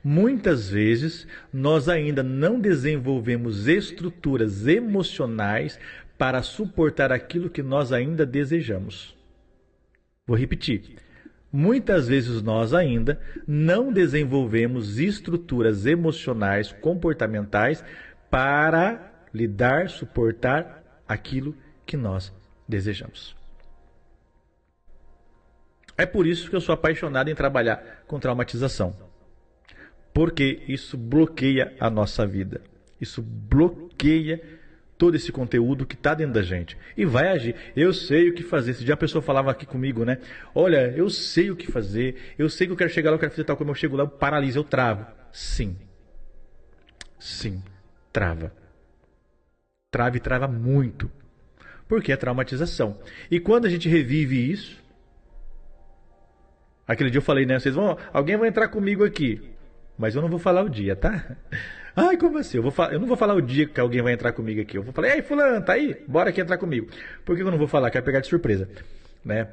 S1: muitas vezes nós ainda não desenvolvemos estruturas emocionais para suportar aquilo que nós ainda desejamos. Vou repetir. Muitas vezes nós ainda não desenvolvemos estruturas emocionais, comportamentais para lidar, suportar aquilo que nós desejamos. É por isso que eu sou apaixonado em trabalhar com traumatização. Porque isso bloqueia a nossa vida. Isso bloqueia todo esse conteúdo que está dentro da gente. E vai agir. Eu sei o que fazer. Esse dia a pessoa falava aqui comigo, né? Olha, eu sei o que fazer. Eu sei que eu quero chegar lá, eu quero fazer tal coisa. Eu chego lá, eu paraliso, eu travo. Sim. Sim. Trava. Trava e trava muito. Porque é traumatização. E quando a gente revive isso, aquele dia eu falei, né? Alguém vai entrar comigo aqui. Mas eu não vou falar o dia, tá? Ai, como assim? Eu não vou falar o dia que alguém vai entrar comigo aqui. Eu vou falar, ei, fulano, tá aí? Bora aqui entrar comigo. Por que eu não vou falar? Quero pegar de surpresa. Né?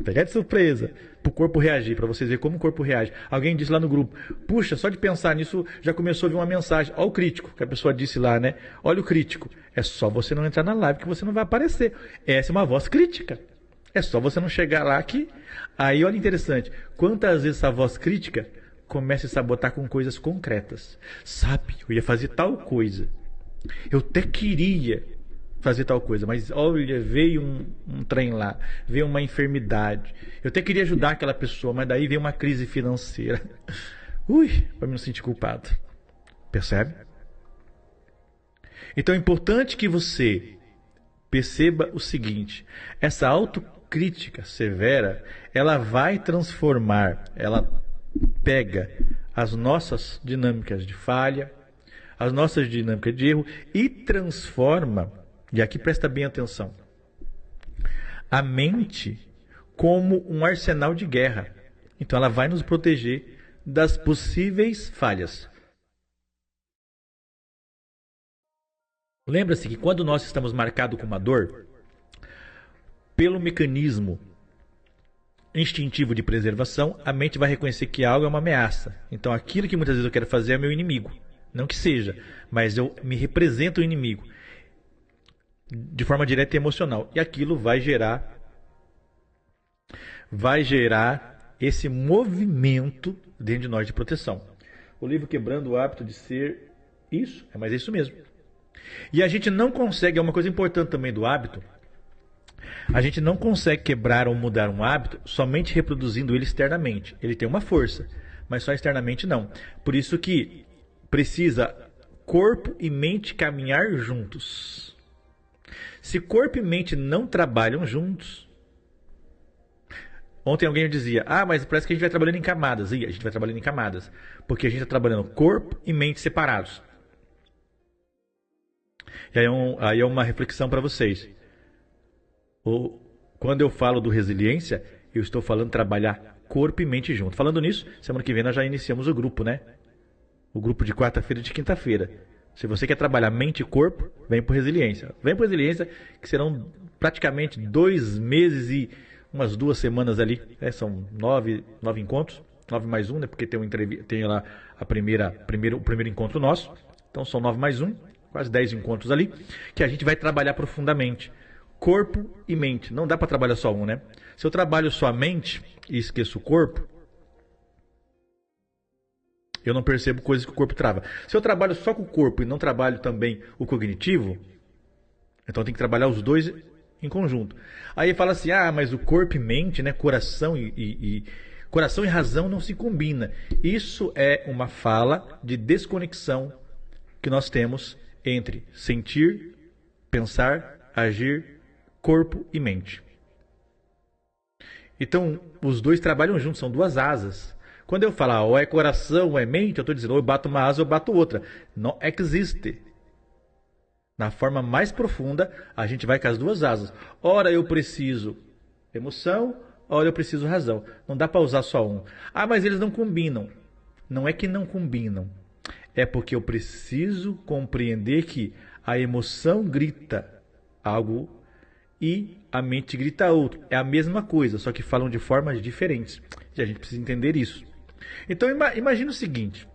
S1: Pegar de surpresa. Pro corpo reagir, pra vocês verem como o corpo reage. Alguém disse lá no grupo, puxa, só de pensar nisso já começou a vir uma mensagem. Olha o crítico, que a pessoa disse lá, né? Olha o crítico. É só você não entrar na live que você não vai aparecer. Essa é uma voz crítica. É só você não chegar lá que... Aí, olha interessante. Quantas vezes essa voz crítica começa a sabotar com coisas concretas. Sabe, eu ia fazer tal coisa. Eu até queria fazer tal coisa, mas olha, veio um trem lá, veio uma enfermidade. Eu até queria ajudar aquela pessoa, mas daí veio uma crise financeira. Para me não sentir culpado. Percebe? Então é importante que você perceba o seguinte, essa autocrítica severa, ela vai transformar, ela pega as nossas dinâmicas de falha, as nossas dinâmicas de erro e transforma, e aqui presta bem atenção, a mente como um arsenal de guerra. Então ela vai nos proteger das possíveis falhas. Lembra-se que quando nós estamos marcados com uma dor, pelo mecanismo instintivo de preservação, a mente vai reconhecer que algo é uma ameaça. Então aquilo que muitas vezes eu quero fazer é meu inimigo. Não que seja, mas eu me represento o inimigo de forma direta e emocional. E aquilo vai gerar esse movimento dentro de nós de proteção. O livro Quebrando o Hábito de Ser isso, mas é isso mesmo. E a gente não consegue, é uma coisa importante também do hábito, a gente não consegue quebrar ou mudar um hábito somente reproduzindo ele externamente. Ele tem uma força, mas só externamente não. Por isso que precisa corpo e mente caminhar juntos. Se corpo e mente não trabalham juntos... Ontem alguém dizia, mas parece que a gente vai trabalhando em camadas. E a gente vai trabalhando em camadas, porque a gente está trabalhando corpo e mente separados. E aí é uma reflexão para vocês. Quando eu falo do resiliência, eu estou falando trabalhar corpo e mente junto. Falando nisso, semana que vem nós já iniciamos o grupo, né? O grupo de quarta-feira e de quinta-feira. Se você quer trabalhar mente e corpo, vem para Resiliência. Vem para Resiliência, que serão praticamente 2 meses e umas 2 semanas ali. São 9 encontros. 9 mais 1, né? Porque tem lá o primeiro encontro nosso. Então são 9 mais 1, quase 10 encontros ali, que a gente vai trabalhar profundamente. Corpo e mente. Não dá para trabalhar só um, né? Se eu trabalho só a mente e esqueço o corpo, eu não percebo coisas que o corpo trava. Se eu trabalho só com o corpo e não trabalho também o cognitivo, então tem que trabalhar os dois em conjunto. Aí fala assim, mas o corpo e mente, né, coração e razão não se combina. Isso é uma fala de desconexão que nós temos entre sentir, pensar, agir, corpo e mente. Então, os dois trabalham juntos, são 2 asas. Quando eu falo, ou é coração ou é mente, eu estou dizendo, ou eu bato uma asa ou eu bato outra. Não existe. Na forma mais profunda, a gente vai com as 2 asas. Ora eu preciso emoção, ora eu preciso razão. Não dá para usar só um. Mas eles não combinam. Não é que não combinam. É porque eu preciso compreender que a emoção grita algo e a mente grita outro. É a mesma coisa, só que falam de formas diferentes. E a gente precisa entender isso. Então imagina o seguinte.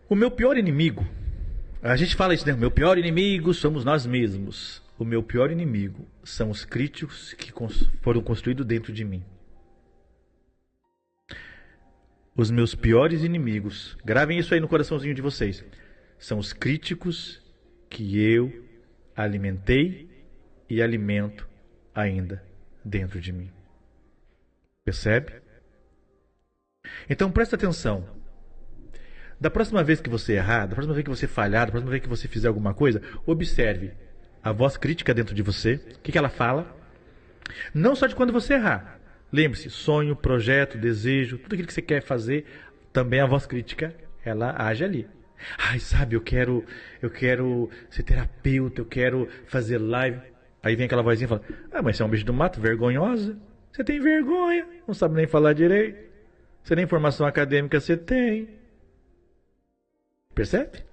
S1: O meu pior inimigo, a gente fala isso, né? O meu pior inimigo somos nós mesmos. O meu pior inimigo são os críticos que foram construídos dentro de mim. Os meus piores inimigos, gravem isso aí no coraçãozinho de vocês, são os críticos que eu alimentei e alimento ainda dentro de mim. Percebe? Então presta atenção. Da próxima vez que você errar, da próxima vez que você falhar, da próxima vez que você fizer alguma coisa, observe a voz crítica dentro de você. O que ela fala? Não só de quando você errar. Lembre-se, sonho, projeto, desejo, tudo aquilo que você quer fazer, também a voz crítica, ela age ali. Sabe, eu quero ser terapeuta, eu quero fazer live. Aí vem aquela vozinha e fala, mas você é um bicho do mato, vergonhosa. Você tem vergonha, não sabe nem falar direito. Você nem formação acadêmica você tem. Percebe?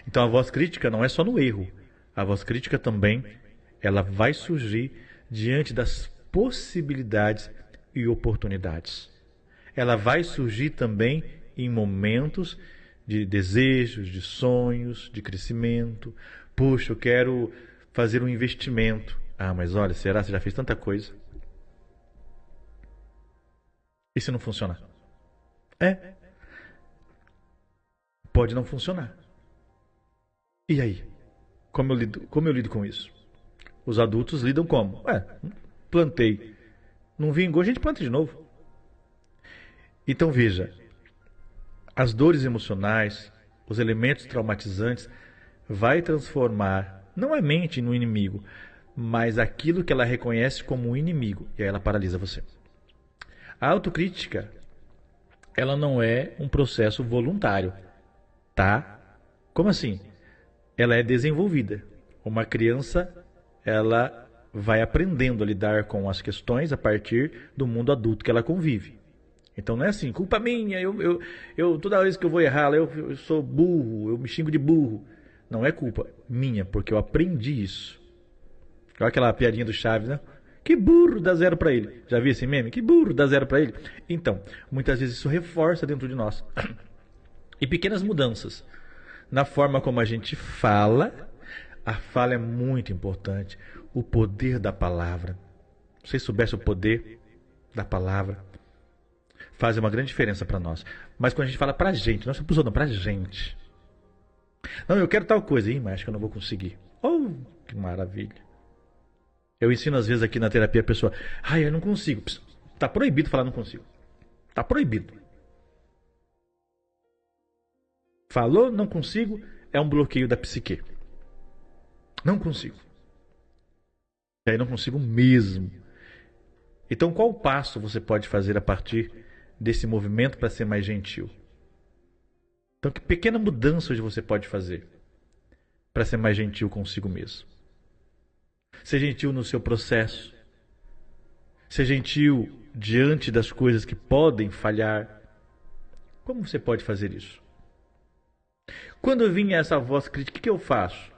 S1: Então a voz crítica não é só no erro. A voz crítica também, ela vai surgir diante das possibilidades e oportunidades. Ela vai surgir também em momentos de desejos, de sonhos, de crescimento. Puxa, eu quero fazer um investimento. Mas olha, será que você já fez tanta coisa? E se não funcionar? Pode não funcionar. E aí? Como eu lido com isso? Os adultos lidam como? Plantei. Não vingou, a gente planta de novo. Então veja, as dores emocionais, os elementos traumatizantes, vai transformar não a mente no inimigo, mas aquilo que ela reconhece como um inimigo. E aí ela paralisa você. A autocrítica, ela não é um processo voluntário, tá? Como assim? Ela é desenvolvida. Uma criança, ela vai aprendendo a lidar com as questões a partir do mundo adulto que ela convive. Então não é assim, culpa minha, eu toda vez que eu vou errar, eu sou burro, eu me xingo de burro. Não é culpa minha, porque eu aprendi isso. Olha aquela piadinha do Chaves, né? Que burro, dá zero pra ele. Já viu esse meme? Que burro, dá zero pra ele. Então, muitas vezes isso reforça dentro de nós. E pequenas mudanças na forma como a gente fala. A fala é muito importante. O poder da palavra. Se vocês soubessem o poder da palavra, faz uma grande diferença para nós. Mas quando a gente fala pra gente, não é para os outros, não, pra gente. Não, eu quero tal coisa. Ih, mas acho que eu não vou conseguir. Oh, que maravilha. Eu ensino às vezes aqui na terapia a pessoa, eu não consigo. Tá proibido falar não consigo. Tá proibido. Falou não consigo, é um bloqueio da psique. Não consigo. E aí não consigo mesmo. Então qual passo você pode fazer a partir desse movimento para ser mais gentil? Então que pequena mudança hoje você pode fazer para ser mais gentil consigo mesmo? Ser gentil no seu processo. Ser gentil diante das coisas que podem falhar. Como você pode fazer isso? Quando vinha essa voz crítica, o que eu faço?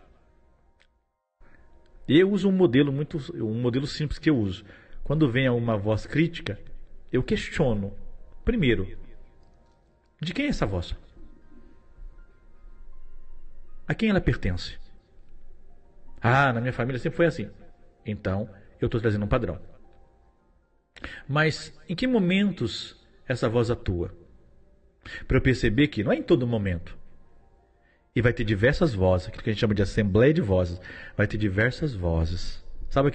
S1: Eu uso um modelo simples que eu uso. Quando vem uma voz crítica, eu questiono. Primeiro, de quem é essa voz? A quem ela pertence? Na minha família sempre foi assim. Então, eu estou trazendo um padrão. Mas em que momentos essa voz atua? Para eu perceber que não é em todo momento. E vai ter diversas vozes, aquilo que a gente chama de assembleia de vozes. Vai ter diversas vozes. Sabe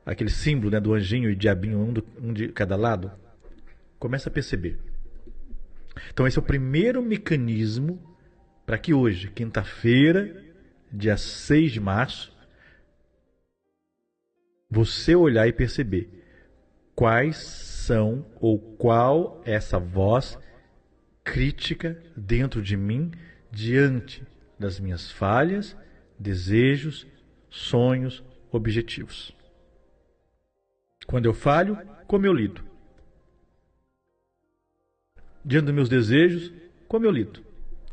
S1: aquele símbolo, né, do anjinho e diabinho, um de cada lado? Começa a perceber. Então esse é o primeiro mecanismo para que hoje, quinta-feira, dia 6 de março, você olhar e perceber quais são ou qual é essa voz crítica dentro de mim diante das minhas falhas, desejos, sonhos, objetivos. Quando eu falho, como eu lido? Diante dos meus desejos, como eu lido?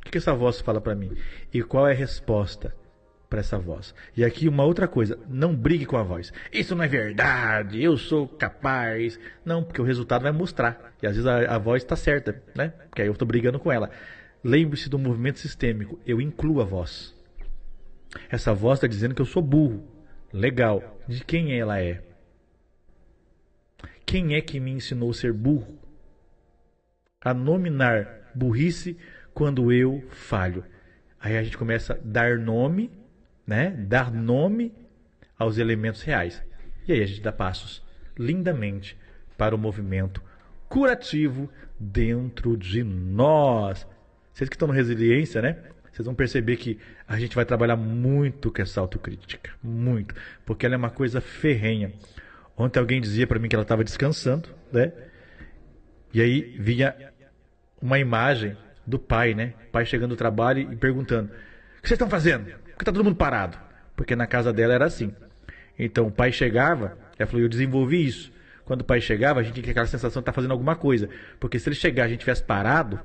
S1: O que essa voz fala para mim? E qual é a resposta para essa voz? E aqui uma outra coisa, não brigue com a voz. Isso não é verdade, eu sou capaz. Não, porque o resultado vai mostrar. E às vezes a voz está certa, né? Porque aí eu estou brigando com ela. Lembre-se do movimento sistêmico, eu incluo a voz. Essa voz está dizendo que eu sou burro. Legal. De quem ela é? Quem é que me ensinou a ser burro? A nominar burrice quando eu falho. Aí a gente começa a dar nome, né? Dar nome aos elementos reais. E aí a gente dá passos lindamente para o movimento curativo dentro de nós. Vocês que estão no Resiliência, né? Vocês vão perceber que a gente vai trabalhar muito com essa autocrítica. Muito. Porque ela é uma coisa ferrenha. Ontem alguém dizia para mim que ela estava descansando, né? E aí vinha uma imagem do pai, né? O pai chegando do trabalho e perguntando: o que vocês estão fazendo? Por que está todo mundo parado? Porque na casa dela era assim. Então o pai chegava, ela falou, eu desenvolvi isso. Quando o pai chegava, a gente tinha aquela sensação de estar fazendo alguma coisa. Porque se ele chegar e a gente tivesse parado,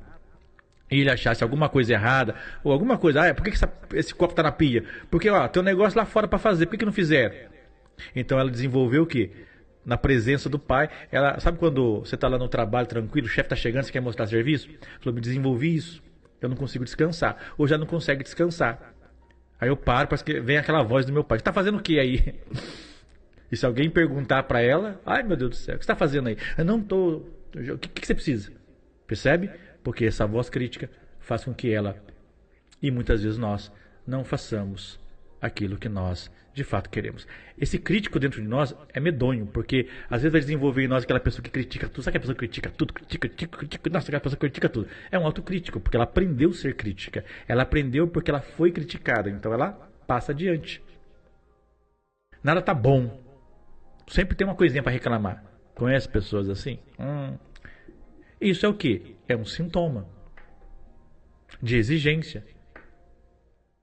S1: e ele achasse alguma coisa errada, ou alguma coisa, por que esse copo está na pia? Porque, tem um negócio lá fora para fazer, por que não fizeram? Então ela desenvolveu o quê? Na presença do pai. Ela, sabe quando você está lá no trabalho tranquilo, o chefe está chegando, você quer mostrar serviço? Falou, me desenvolvi isso, eu não consigo descansar. Ou já não consegue descansar. Aí eu paro, parece que vem aquela voz do meu pai, está fazendo o que aí? E se alguém perguntar para ela, ai meu Deus do céu, o que você está fazendo aí? Eu não estou, o que você precisa? Percebe? Porque essa voz crítica faz com que ela, e muitas vezes nós, não façamos aquilo que nós de fato queremos. Esse crítico dentro de nós é medonho, porque às vezes vai desenvolver em nós aquela pessoa que critica tudo. Sabe que a pessoa que critica tudo? Critica, nossa, aquela pessoa que critica tudo. É um autocrítico, porque ela aprendeu a ser crítica. Ela aprendeu porque ela foi criticada, então ela passa adiante. Nada tá bom. Sempre tem uma coisinha para reclamar. Conhece pessoas assim? Isso é o quê? É um sintoma de exigência.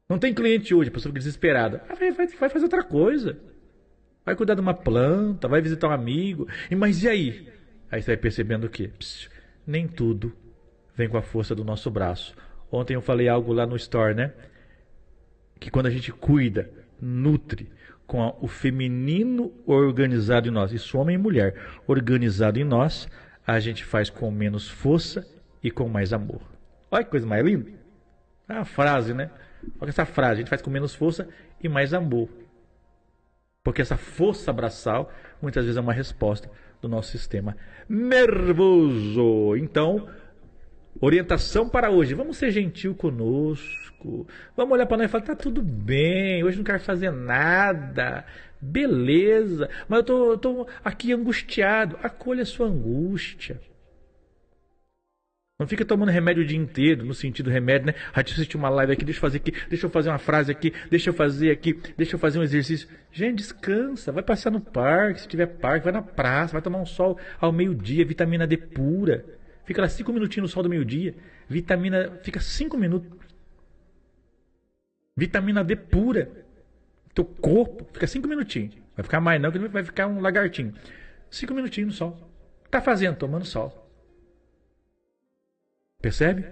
S1: Não tem cliente hoje, a pessoa fica desesperada. Vai fazer outra coisa. Vai cuidar de uma planta, vai visitar um amigo. Mas e aí? Aí você vai percebendo o quê? Nem tudo vem com a força do nosso braço. Ontem eu falei algo lá no Store, né? Que quando a gente cuida, nutre com o feminino organizado em nós, isso homem e mulher, organizado em nós, a gente faz com menos força e com mais amor. Olha que coisa mais linda. É uma frase, né? Olha essa frase, a gente faz com menos força e mais amor. Porque essa força braçal, muitas vezes é uma resposta do nosso sistema nervoso. Então, orientação para hoje. Vamos ser gentil conosco. Vamos olhar para nós e falar, tá tudo bem, hoje não quero fazer nada. Beleza, mas eu tô aqui angustiado. Acolha a sua angústia. Não fica tomando remédio o dia inteiro, no sentido remédio, né? Deixa eu assistir uma live aqui, deixa eu fazer aqui, deixa eu fazer uma frase aqui, deixa eu fazer aqui, deixa eu fazer um exercício. Gente, descansa, vai passear no parque, se tiver parque, vai na praça, vai tomar um sol ao meio-dia, vitamina D pura. Fica lá 5 minutinhos no sol do meio-dia, vitamina, fica 5 minutos. Vitamina D pura. Teu corpo, fica 5 minutinhos. Vai ficar mais não, que vai ficar um lagartinho. 5 minutinhos no sol. Tá fazendo, tomando sol. Percebe?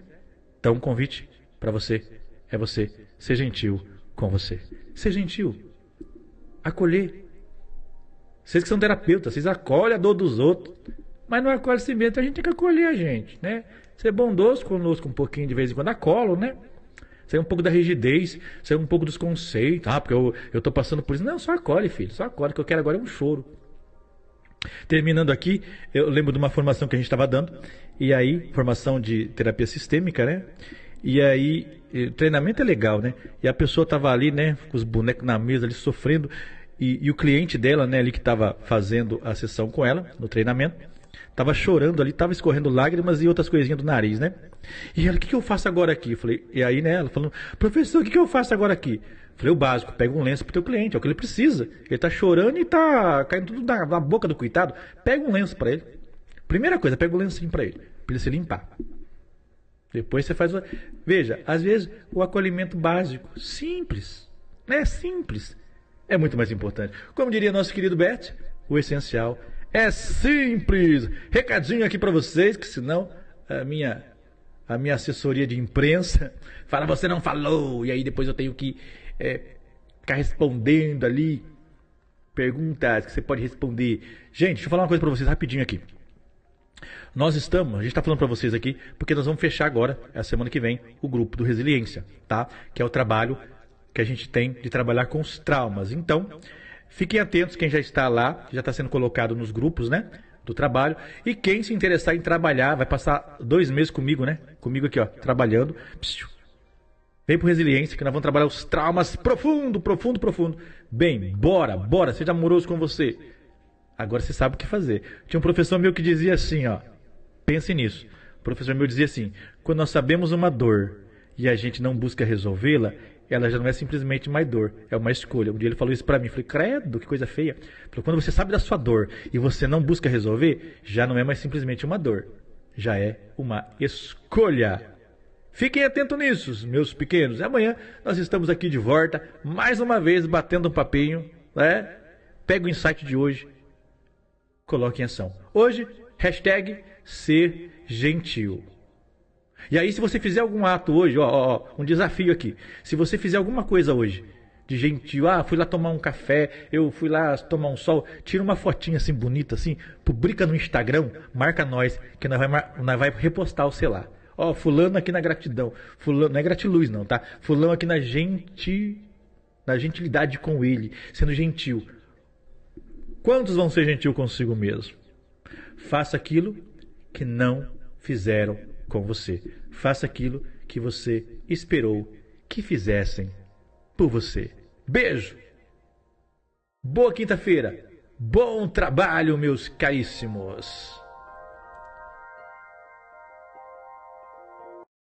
S1: Então, um convite para você é você ser gentil com você. Ser gentil. Acolher. Vocês que são terapeutas, vocês acolhem a dor dos outros. Mas não acolhe si mesmo, então a gente tem que acolher a gente, né? Ser bondoso conosco um pouquinho de vez em quando. Acolo, né? Sair um pouco da rigidez, sair um pouco dos conceitos. Porque eu tô passando por isso. Não, só acolhe, filho. Só acolhe. O que eu quero agora é um choro. Terminando aqui, eu lembro de uma formação que a gente estava dando, e aí, formação de terapia sistêmica, né? E aí, o treinamento é legal, né? E a pessoa estava ali, né, com os bonecos na mesa, ali sofrendo, e o cliente dela, né, ali que estava fazendo a sessão com ela, no treinamento, estava chorando ali, estava escorrendo lágrimas e outras coisinhas do nariz, né? E ela, o que eu faço agora aqui? Eu falei, e aí, né, ela falando, professor, o que eu faço agora aqui? Falei, o básico, pega um lenço pro teu cliente, é o que ele precisa. Ele tá chorando e tá caindo tudo na boca do coitado. Pega um lenço para ele. Primeira coisa, pega um lencinho para ele se limpar. Depois você faz... Veja, às vezes o acolhimento básico, simples, né? Simples, é muito mais importante. Como diria nosso querido Bert, o essencial é simples. Recadinho aqui para vocês, que senão a minha assessoria de imprensa fala, você não falou, e aí depois eu tenho que ficar respondendo ali perguntas que você pode responder. Gente, deixa eu falar uma coisa para vocês rapidinho aqui. A gente está falando para vocês aqui porque nós vamos fechar agora, a semana que vem, o grupo do Resiliência, tá? Que é o trabalho que a gente tem de trabalhar com os traumas. Então, fiquem atentos, quem já está lá, já está sendo colocado nos grupos, né? Do trabalho. E quem se interessar em trabalhar, vai passar 2 meses comigo, né? Comigo aqui, ó, trabalhando. Vem pro Resiliência, que nós vamos trabalhar os traumas profundo. Bem, bora, seja amoroso com você. Agora você sabe o que fazer. Tinha um professor meu que dizia assim, ó, pense nisso. O professor meu dizia assim, quando nós sabemos uma dor e a gente não busca resolvê-la, ela já não é simplesmente mais dor, é uma escolha. Um dia ele falou isso pra mim, eu falei, credo, que coisa feia. Ele falou, quando você sabe da sua dor e você não busca resolver, já não é mais simplesmente uma dor, já é uma escolha. Fiquem atentos nisso, meus pequenos. Amanhã nós estamos aqui de volta, mais uma vez, batendo um papinho, né? Pega o insight de hoje, coloque em ação. Hoje, hashtag ser gentil. E aí, se você fizer algum ato hoje, um desafio aqui. Se você fizer alguma coisa hoje de gentil, fui lá tomar um café, eu fui lá tomar um sol, tira uma fotinha assim bonita, assim, publica no Instagram, marca nós, que nós vai repostar o celular. Fulano aqui na gratidão. Fulano, não é gratiluz não, tá? Fulano aqui na gentilidade com ele, sendo gentil. Quantos vão ser gentil consigo mesmo? Faça aquilo que não fizeram com você. Faça aquilo que você esperou que fizessem por você. Beijo! Boa quinta-feira! Bom trabalho, meus caríssimos!